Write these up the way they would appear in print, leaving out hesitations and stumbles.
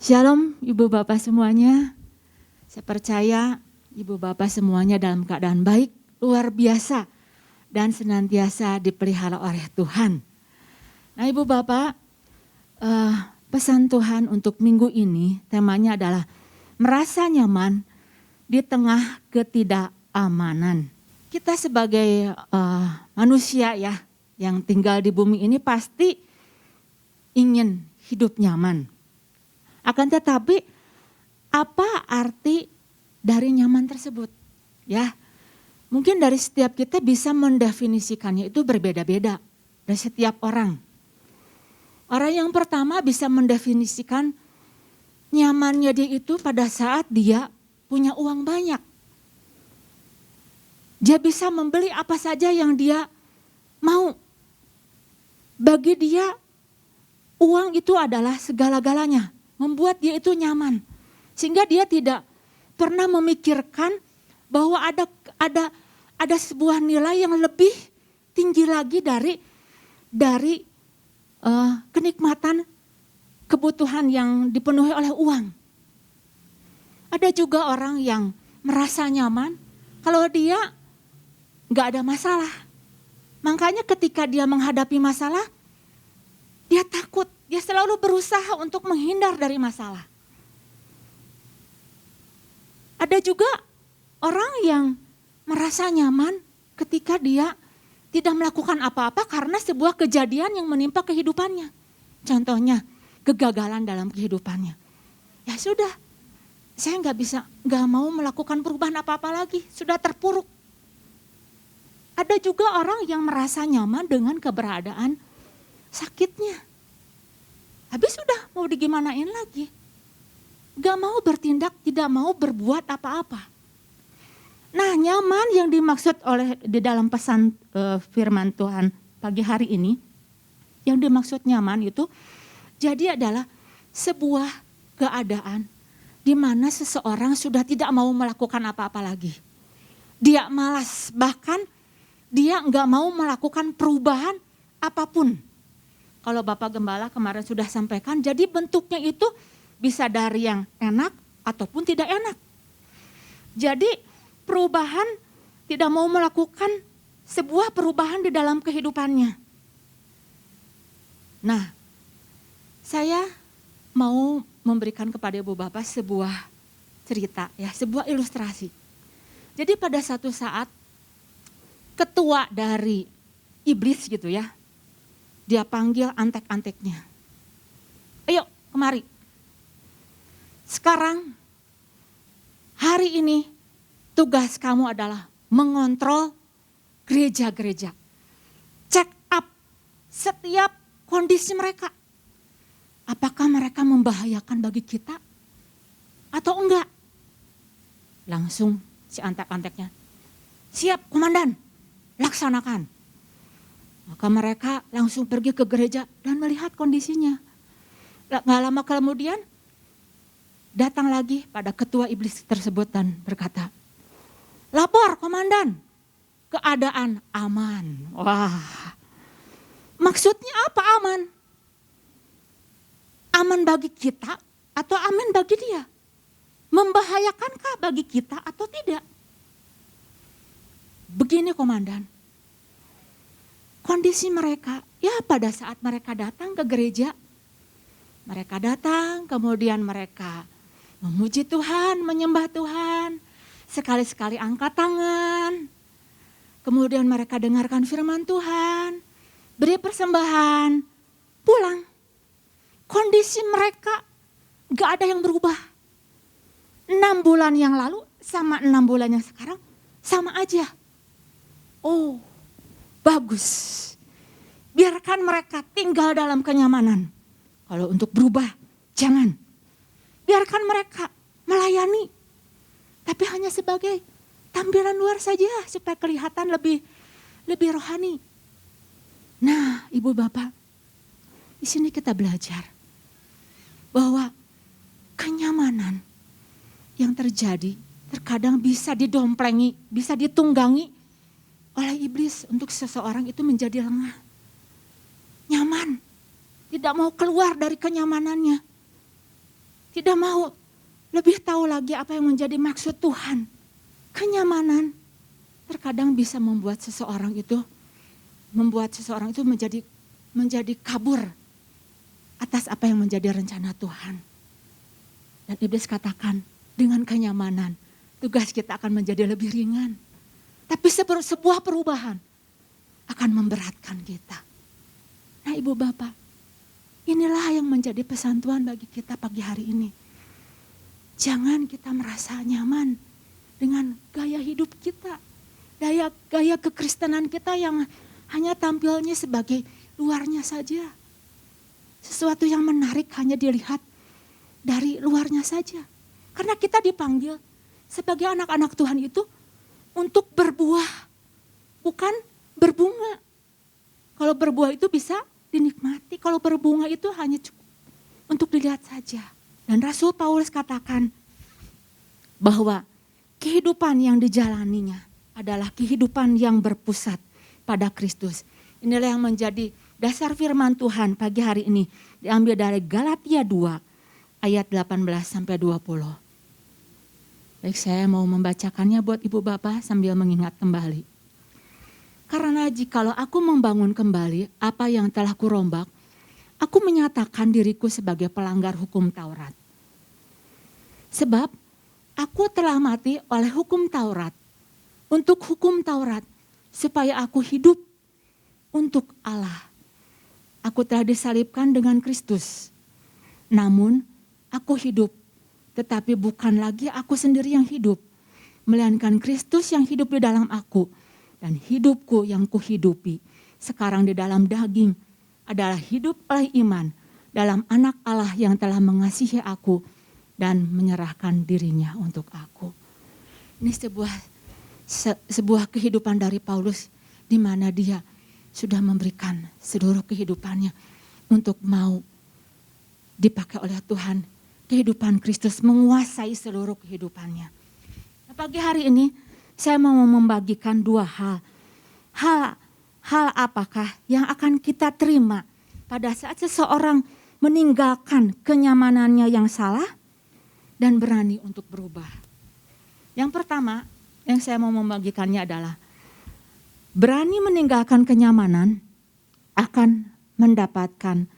Shalom Ibu Bapak semuanya. Saya percaya Ibu Bapak semuanya dalam keadaan baik, luar biasa, dan senantiasa dipelihara oleh Tuhan. Nah Ibu Bapak, pesan Tuhan untuk minggu ini temanya adalah merasa nyaman di tengah ketidakamanan. Kita sebagai manusia ya yang tinggal di bumi ini pasti ingin hidup nyaman. Akan tetapi apa arti dari nyaman tersebut? Ya, mungkin dari setiap kita bisa mendefinisikannya itu berbeda-beda dari setiap orang. Orang yang pertama bisa mendefinisikan nyamannya dia itu pada saat dia punya uang banyak. Dia bisa membeli apa saja yang dia mau. Bagi dia uang itu adalah segala-galanya. Membuat dia itu nyaman. Sehingga dia tidak pernah memikirkan bahwa ada sebuah nilai yang lebih tinggi lagi dari kenikmatan kebutuhan yang dipenuhi oleh uang. Ada juga orang yang merasa nyaman kalau dia gak ada masalah. Makanya ketika dia menghadapi masalah, dia takut. Dia selalu berusaha untuk menghindar dari masalah. Ada juga orang yang merasa nyaman ketika dia tidak melakukan apa-apa karena sebuah kejadian yang menimpa kehidupannya. Contohnya kegagalan dalam kehidupannya. Ya sudah, saya nggak mau melakukan perubahan apa-apa lagi, sudah terpuruk. Ada juga orang yang merasa nyaman dengan keberadaan sakitnya. Habis sudah mau digimanain lagi. Gak mau bertindak, tidak mau berbuat apa-apa. Nah nyaman yang dimaksud di dalam pesan firman Tuhan pagi hari ini. Yang dimaksud nyaman itu jadi adalah sebuah keadaan di mana seseorang sudah tidak mau melakukan apa-apa lagi. Dia malas, bahkan dia gak mau melakukan perubahan apapun. Kalau Bapak Gembala kemarin sudah sampaikan, jadi bentuknya itu bisa dari yang enak ataupun tidak enak. Jadi perubahan tidak mau melakukan sebuah perubahan di dalam kehidupannya. Nah, saya mau memberikan kepada Ibu Bapak sebuah cerita, ya, sebuah ilustrasi. Jadi pada satu saat ketua dari iblis gitu ya, dia panggil antek-anteknya. Ayo kemari. Sekarang hari ini tugas kamu adalah mengontrol gereja-gereja. Check up setiap kondisi mereka. Apakah mereka membahayakan bagi kita atau enggak? Langsung si antek-anteknya, siap komandan, laksanakan. Maka mereka langsung pergi ke gereja dan melihat kondisinya. Gak lama kemudian datang lagi pada ketua iblis tersebut dan berkata, lapor komandan, keadaan aman. Wah, maksudnya apa aman? Aman bagi kita atau aman bagi dia? Membayakankah bagi kita atau tidak? Begini komandan. Kondisi mereka, ya pada saat mereka datang ke gereja, mereka datang kemudian mereka memuji Tuhan, menyembah Tuhan, sekali-sekali angkat tangan, kemudian mereka dengarkan firman Tuhan, beri persembahan, pulang. Kondisi mereka gak ada yang berubah. 6 bulan yang lalu sama 6 bulan yang sekarang sama aja. Oh, bagus. Biarkan mereka tinggal dalam kenyamanan. Kalau untuk berubah, jangan. Biarkan mereka melayani. Tapi hanya sebagai tampilan luar saja supaya kelihatan lebih rohani. Nah, Ibu Bapak, di sini kita belajar bahwa kenyamanan yang terjadi terkadang bisa didomplengi, bisa ditunggangi oleh iblis untuk seseorang itu menjadi lengah. Nyaman, tidak mau keluar dari kenyamanannya. tidak mau lebih tahu lagi apa yang menjadi maksud Tuhan. Kenyamanan terkadang bisa membuat seseorang itu menjadi kabur atas apa yang menjadi rencana Tuhan. Dan iblis katakan, dengan kenyamanan tugas kita akan menjadi lebih ringan. Tapi sebuah perubahan akan memberatkan kita. Nah Ibu Bapak, inilah yang menjadi pesan Tuhan bagi kita pagi hari ini. Jangan kita merasa nyaman dengan gaya hidup kita. Gaya kekristenan kita yang hanya tampilnya sebagai luarnya saja. Sesuatu yang menarik hanya dilihat dari luarnya saja. Karena kita dipanggil sebagai anak-anak Tuhan itu untuk berbuah, bukan berbunga. Kalau berbuah itu bisa dinikmati, kalau berbunga itu hanya cukup untuk dilihat saja. Dan Rasul Paulus katakan bahwa kehidupan yang dijalaninya adalah kehidupan yang berpusat pada Kristus. Inilah yang menjadi dasar firman Tuhan pagi hari ini, diambil dari Galatia 2 ayat 18-20. Baik, saya mau membacakannya buat Ibu Bapak sambil mengingat kembali. Karena jikalau aku membangun kembali apa yang telah kurombak, aku menyatakan diriku sebagai pelanggar hukum Taurat. Sebab aku telah mati oleh hukum Taurat, untuk hukum Taurat, supaya aku hidup untuk Allah. Aku telah disalibkan dengan Kristus. Namun aku hidup, tetapi bukan lagi aku sendiri yang hidup, melainkan Kristus yang hidup di dalam aku. Dan hidupku yang kuhidupi sekarang di dalam daging adalah hidup oleh iman dalam anak Allah yang telah mengasihi aku dan menyerahkan dirinya untuk aku. Ini sebuah kehidupan dari Paulus di mana dia sudah memberikan seluruh kehidupannya untuk mau dipakai oleh Tuhan. Kehidupan Kristus menguasai seluruh kehidupannya. Nah, pagi hari ini saya mau membagikan dua hal. Hal apakah yang akan kita terima pada saat seseorang meninggalkan kenyamanannya yang salah dan berani untuk berubah. Yang pertama yang saya mau membagikannya adalah berani meninggalkan kenyamanan akan mendapatkan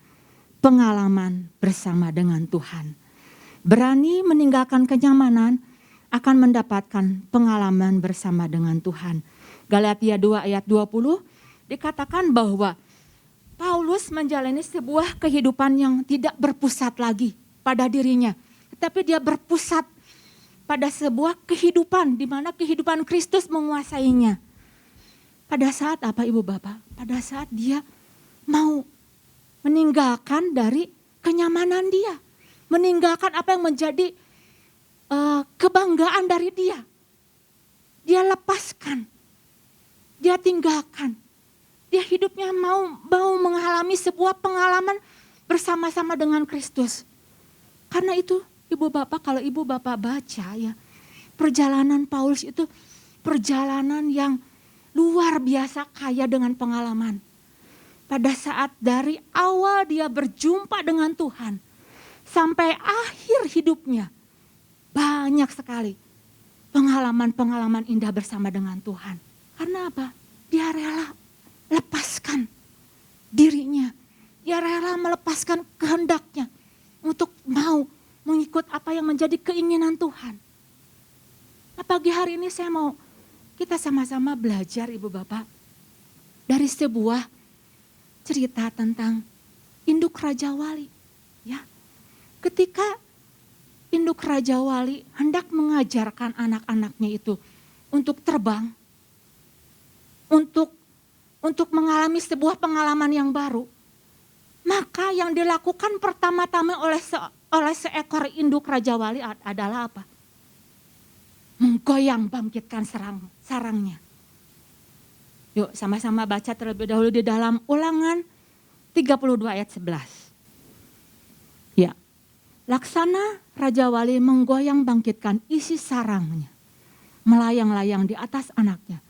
pengalaman bersama dengan Tuhan. Berani meninggalkan kenyamanan akan mendapatkan pengalaman bersama dengan Tuhan. Galatia 2 ayat 20 dikatakan bahwa Paulus menjalani sebuah kehidupan yang tidak berpusat lagi pada dirinya. Tetapi dia berpusat pada sebuah kehidupan di mana kehidupan Kristus menguasainya. Pada saat apa Ibu Bapak? Pada saat dia mau meninggalkan dari kenyamanan dia. Meninggalkan apa yang menjadi kebanggaan dari dia. Dia lepaskan. Dia tinggalkan. Dia hidupnya mau mengalami sebuah pengalaman bersama-sama dengan Kristus. Karena itu Ibu Bapak, kalau Ibu Bapak baca ya, perjalanan Paulus itu perjalanan yang luar biasa kaya dengan pengalaman. Pada saat dari awal dia berjumpa dengan Tuhan sampai akhir hidupnya, banyak sekali pengalaman-pengalaman indah bersama dengan Tuhan. Karena apa? Dia rela lepaskan dirinya. Dia rela melepaskan kehendaknya untuk mau mengikut apa yang menjadi keinginan Tuhan. Nah, pagi hari ini saya mau kita sama-sama belajar Ibu Bapak dari sebuah cerita tentang induk Raja Wali. Ya, ketika induk Raja Wali hendak mengajarkan anak-anaknya itu untuk terbang, untuk mengalami sebuah pengalaman yang baru, maka yang dilakukan pertama-tama oleh seekor induk Raja Wali adalah apa? Menggoyang bangkitkan sarangnya. Yuk sama-sama baca terlebih dahulu di dalam Ulangan 32 ayat 11. Ya, laksana Raja Wali menggoyang bangkitkan isi sarangnya, melayang-layang di atas anaknya,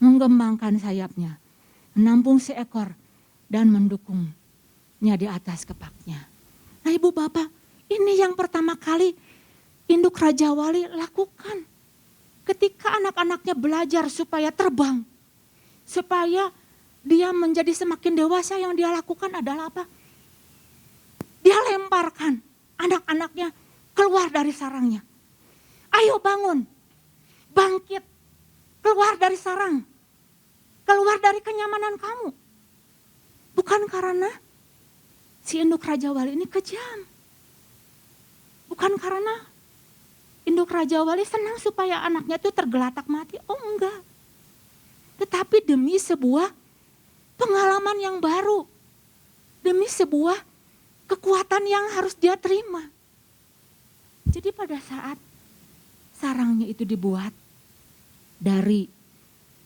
mengembangkan sayapnya, menampung seekor dan mendukungnya di atas kepaknya. Nah Ibu Bapak, Ini yang pertama kali induk Raja Wali lakukan. Ketika anak-anaknya belajar supaya terbang, supaya dia menjadi semakin dewasa, yang dia lakukan adalah apa? Dia lemparkan anak-anaknya keluar dari sarangnya. Ayo bangun, bangkit, keluar dari sarang, keluar dari kenyamanan kamu. Bukan karena si induk Raja Wali ini kejam. Bukan karena induk Raja Wali senang supaya anaknya itu tergelatak mati. Oh enggak. Tetapi demi sebuah pengalaman yang baru. Demi sebuah kekuatan yang harus dia terima. Jadi pada saat sarangnya itu dibuat dari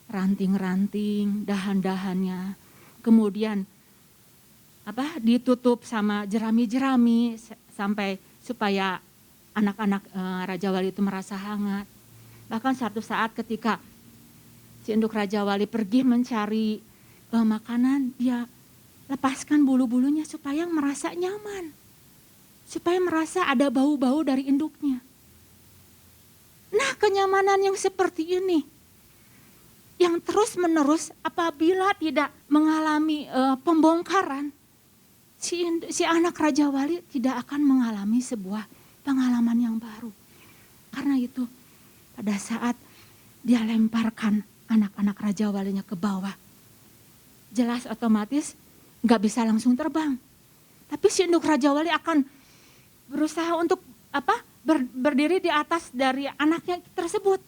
ranting-ranting, dahan-dahannya, kemudian ditutup sama jerami-jerami sampai supaya anak-anak Raja Wali itu merasa hangat. Bahkan suatu saat ketika si induk Raja Wali pergi mencari makanan, dia lepaskan bulu-bulunya supaya merasa nyaman. Supaya merasa ada bau-bau dari induknya. Nah, kenyamanan yang seperti ini, yang terus-menerus apabila tidak mengalami pembongkaran, si anak Raja Wali tidak akan mengalami sebuah pengalaman yang baru. Karena itu pada saat dia lemparkan anak-anak Raja Walinya ke bawah, jelas otomatis gak bisa langsung terbang. Tapi si induk Raja Wali akan berusaha untuk berdiri di atas dari anaknya tersebut.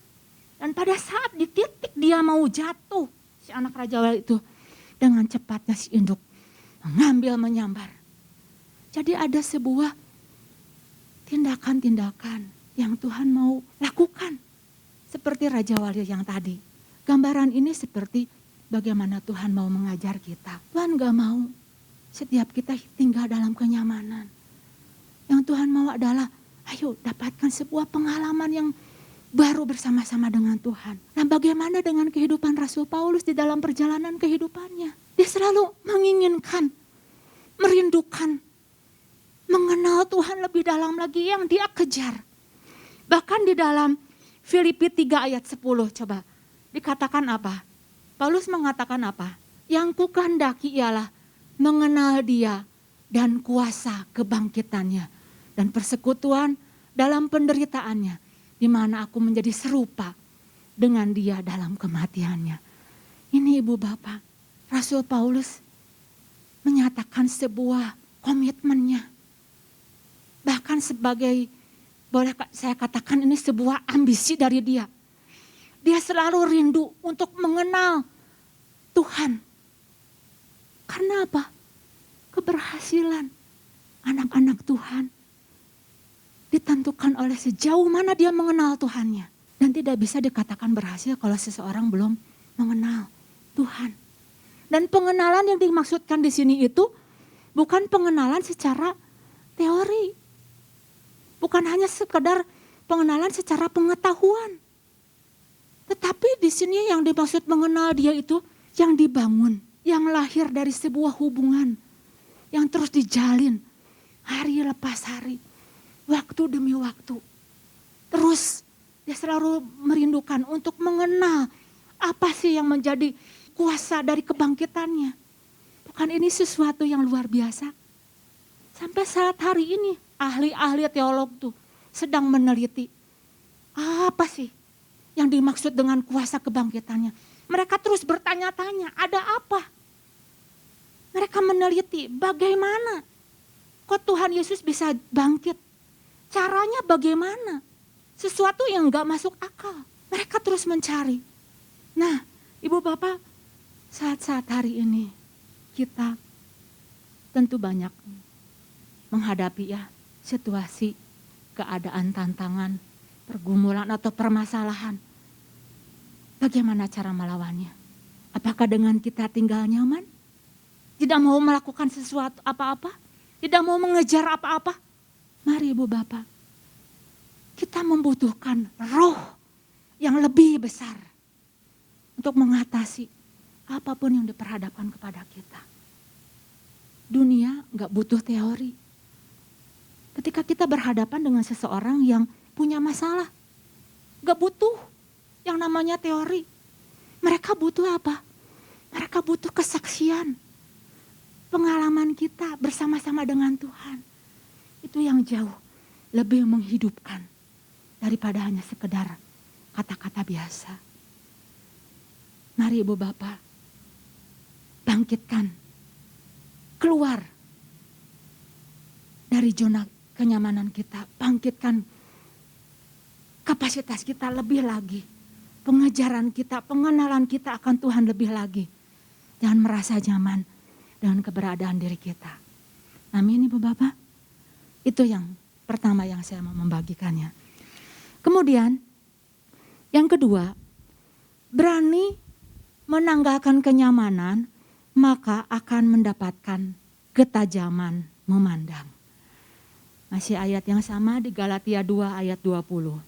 Dan pada saat di titik dia mau jatuh, si anak Raja Wali itu dengan cepatnya si induk mengambil menyambar. Jadi ada sebuah tindakan-tindakan yang Tuhan mau lakukan. Seperti Raja Wali yang tadi. Gambaran ini seperti bagaimana Tuhan mau mengajar kita. Tuhan gak mau setiap kita tinggal dalam kenyamanan. Yang Tuhan mau adalah ayo dapatkan sebuah pengalaman yang baru bersama-sama dengan Tuhan. Nah, bagaimana dengan kehidupan Rasul Paulus di dalam perjalanan kehidupannya? Dia selalu menginginkan, merindukan, mengenal Tuhan lebih dalam lagi yang dia kejar. Bahkan di dalam Filipi 3 ayat 10 coba dikatakan apa? Paulus mengatakan apa? Yang kukehendaki ialah mengenal dia dan kuasa kebangkitannya dan persekutuan dalam penderitaannya, di mana aku menjadi serupa dengan dia dalam kematiannya. Ini ibu bapak, Rasul Paulus menyatakan sebuah komitmennya. Bahkan sebagai, boleh saya katakan ini sebuah ambisi dari dia. Dia selalu rindu untuk mengenal Tuhan. Karena apa? Keberhasilan anak-anak Tuhan ditentukan oleh sejauh mana dia mengenal Tuhannya. Dan tidak bisa dikatakan berhasil kalau seseorang belum mengenal Tuhan. Dan pengenalan yang dimaksudkan di sini itu bukan pengenalan secara teori. Bukan hanya sekedar pengenalan secara pengetahuan. Tetapi di sini yang dimaksud mengenal dia itu yang dibangun, yang lahir dari sebuah hubungan yang terus dijalin hari lepas hari, waktu demi waktu. Terus dia selalu merindukan untuk mengenal apa sih yang menjadi kuasa dari kebangkitannya. Bukan ini sesuatu yang luar biasa? Sampai saat hari ini ahli-ahli teolog tuh sedang meneliti apa sih yang dimaksud dengan kuasa kebangkitannya. Mereka terus bertanya-tanya, ada apa? Mereka meneliti bagaimana kok Tuhan Yesus bisa bangkit. Caranya bagaimana? Sesuatu yang gak masuk akal. Mereka terus mencari. Nah, ibu bapak, saat-saat hari ini kita tentu banyak menghadapi situasi, keadaan, tantangan, pergumulan atau permasalahan. Bagaimana cara melawannya? Apakah dengan kita tinggal nyaman? Tidak mau melakukan sesuatu apa-apa? Tidak mau mengejar apa-apa? Mari ibu bapak, kita membutuhkan roh yang lebih besar untuk mengatasi apapun yang diperhadapkan kepada kita. Dunia gak butuh teori. Ketika kita berhadapan dengan seseorang yang punya masalah, gak butuh yang namanya teori. Mereka butuh apa? Mereka butuh kesaksian, pengalaman kita bersama-sama dengan Tuhan. Itu yang jauh lebih menghidupkan daripada hanya sekedar kata-kata biasa. Mari Ibu Bapak, bangkitkan, keluar dari zona kenyamanan kita, bangkitkan kapasitas kita lebih lagi, pengejaran kita, pengenalan kita akan Tuhan lebih lagi. Jangan merasa nyaman dengan keberadaan diri kita. Amin Ibu Bapak. Itu yang pertama yang saya mau membagikannya. Kemudian yang kedua, berani menanggalkan kenyamanan, maka akan mendapatkan ketajaman memandang. Masih ayat yang sama di Galatia 2 ayat 20.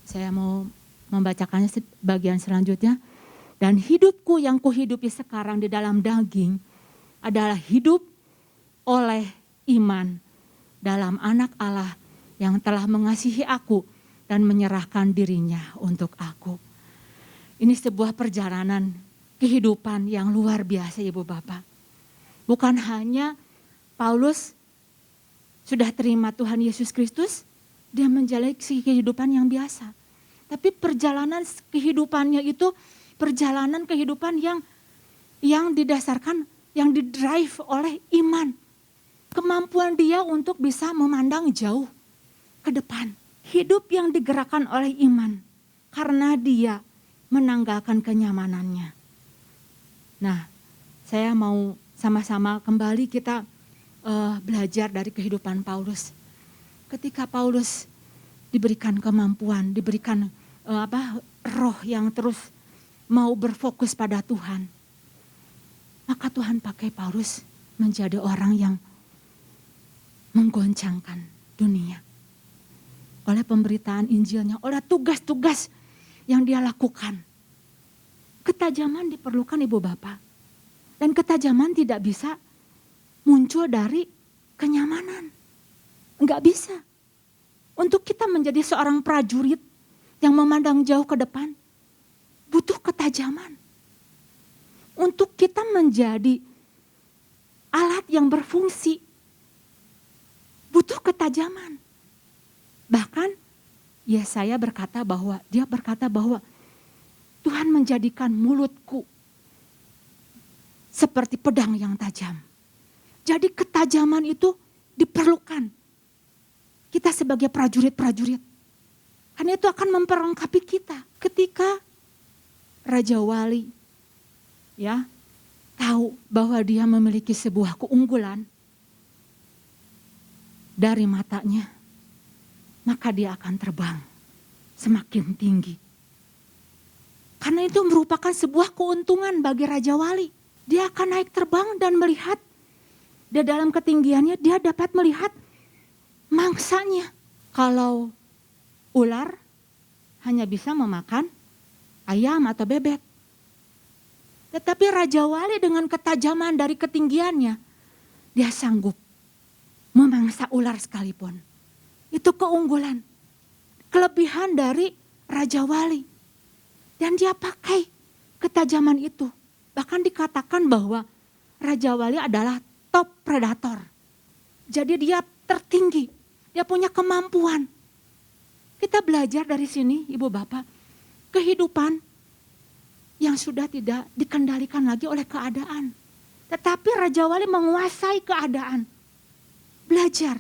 Saya mau membacakannya bagian selanjutnya. Dan hidupku yang kuhidupi sekarang di dalam daging adalah hidup oleh iman dalam anak Allah yang telah mengasihi aku dan menyerahkan dirinya untuk aku. Ini sebuah perjalanan kehidupan yang luar biasa Ibu Bapak. Bukan hanya Paulus sudah terima Tuhan Yesus Kristus, dia menjalani kehidupan yang biasa. Tapi perjalanan kehidupannya itu perjalanan kehidupan yang didasarkan, yang didrive oleh iman. Kemampuan dia untuk bisa memandang jauh ke depan. Hidup yang digerakkan oleh iman karena dia menanggalkan kenyamanannya. Nah, saya mau sama-sama kembali kita belajar dari kehidupan Paulus. Ketika Paulus diberikan kemampuan, diberikan roh yang terus mau berfokus pada Tuhan, maka Tuhan pakai Paulus menjadi orang yang menggoncangkan dunia. Oleh pemberitaan Injilnya, oleh tugas-tugas yang dia lakukan. Ketajaman diperlukan Ibu Bapak. Dan ketajaman tidak bisa muncul dari kenyamanan. Enggak bisa. Untuk kita menjadi seorang prajurit yang memandang jauh ke depan, butuh ketajaman. Untuk kita menjadi alat yang berfungsi, butuh ketajaman. Bahkan Yesaya dia berkata bahwa Tuhan menjadikan mulutku seperti pedang yang tajam. Jadi ketajaman itu diperlukan. Kita sebagai prajurit-prajurit. Karena itu akan memperlengkapi kita. Ketika Raja Wali tahu bahwa dia memiliki sebuah keunggulan dari matanya, maka dia akan terbang semakin tinggi. Karena itu merupakan sebuah keuntungan bagi Raja Wali. Dia akan naik terbang dan melihat, di dalam ketinggiannya dia dapat melihat mangsanya. Kalau ular hanya bisa memakan ayam atau bebek. Tetapi Raja Wali dengan ketajaman dari ketinggiannya, dia sanggup memangsa ular sekalipun. Itu keunggulan, kelebihan dari Raja Wali. Dan dia pakai ketajaman itu. Bahkan dikatakan bahwa Raja Wali adalah top predator. Jadi dia tertinggi, dia punya kemampuan. Kita belajar dari sini Ibu Bapak, kehidupan yang sudah tidak dikendalikan lagi oleh keadaan. Tetapi Raja Wali menguasai keadaan. Belajar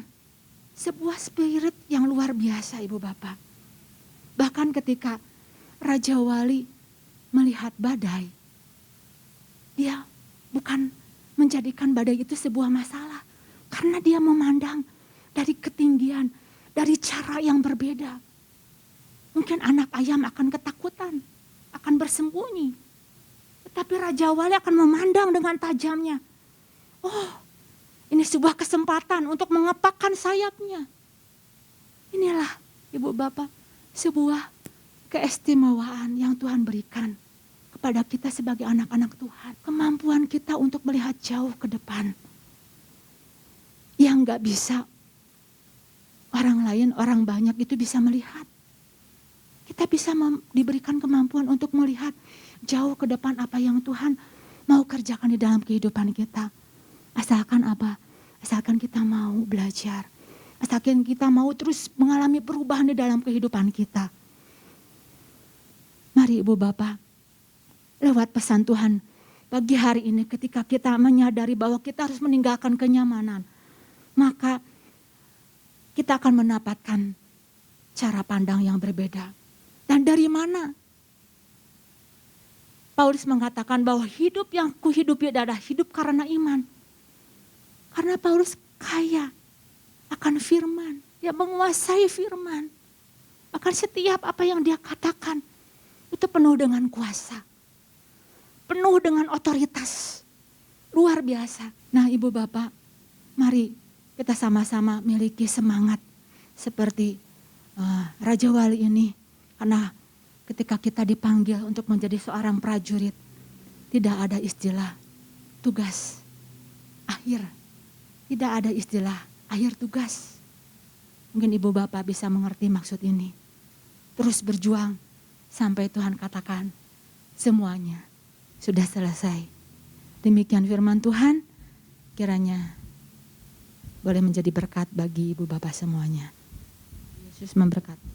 sebuah spirit yang luar biasa Ibu Bapak. Bahkan ketika Raja Wali melihat badai, dia bukan menjadikan badai itu sebuah masalah. Karena dia memandang dari ketinggian, dari cara yang berbeda. Mungkin anak ayam akan ketakutan, akan bersembunyi. Tetapi Raja Wali akan memandang dengan tajamnya. Oh, ini sebuah kesempatan untuk mengepakkan sayapnya. Inilah Ibu Bapak, sebuah keistimewaan yang Tuhan berikan kepada kita sebagai anak-anak Tuhan. Kemampuan kita untuk melihat jauh ke depan. yang gak bisa orang lain, orang banyak itu bisa melihat. Kita bisa diberikan kemampuan untuk melihat jauh ke depan apa yang Tuhan mau kerjakan di dalam kehidupan kita. Asalkan apa? Asalkan kita mau belajar. Asalkan kita mau terus mengalami perubahan di dalam kehidupan kita. Mari Ibu Bapak, lewat pesan Tuhan pagi hari ini ketika kita menyadari bahwa kita harus meninggalkan kenyamanan, maka kita akan mendapatkan cara pandang yang berbeda. Dan dari mana? Paulus mengatakan bahwa hidup yang kuhidupi adalah hidup karena iman. Karena Paulus kaya akan firman. Dia menguasai firman. Bahkan setiap apa yang dia katakan itu penuh dengan kuasa. Penuh dengan otoritas. Luar biasa. Nah Ibu Bapak, mari kita sama-sama miliki semangat seperti Raja Wali ini. Karena ketika kita dipanggil untuk menjadi seorang prajurit, tidak ada istilah tugas akhir. Tidak ada istilah akhir tugas. Mungkin Ibu Bapak bisa mengerti maksud ini. Terus berjuang sampai Tuhan katakan semuanya sudah selesai. Demikian firman Tuhan, kiranya boleh menjadi berkat bagi Ibu Bapak semuanya. Yesus memberkati.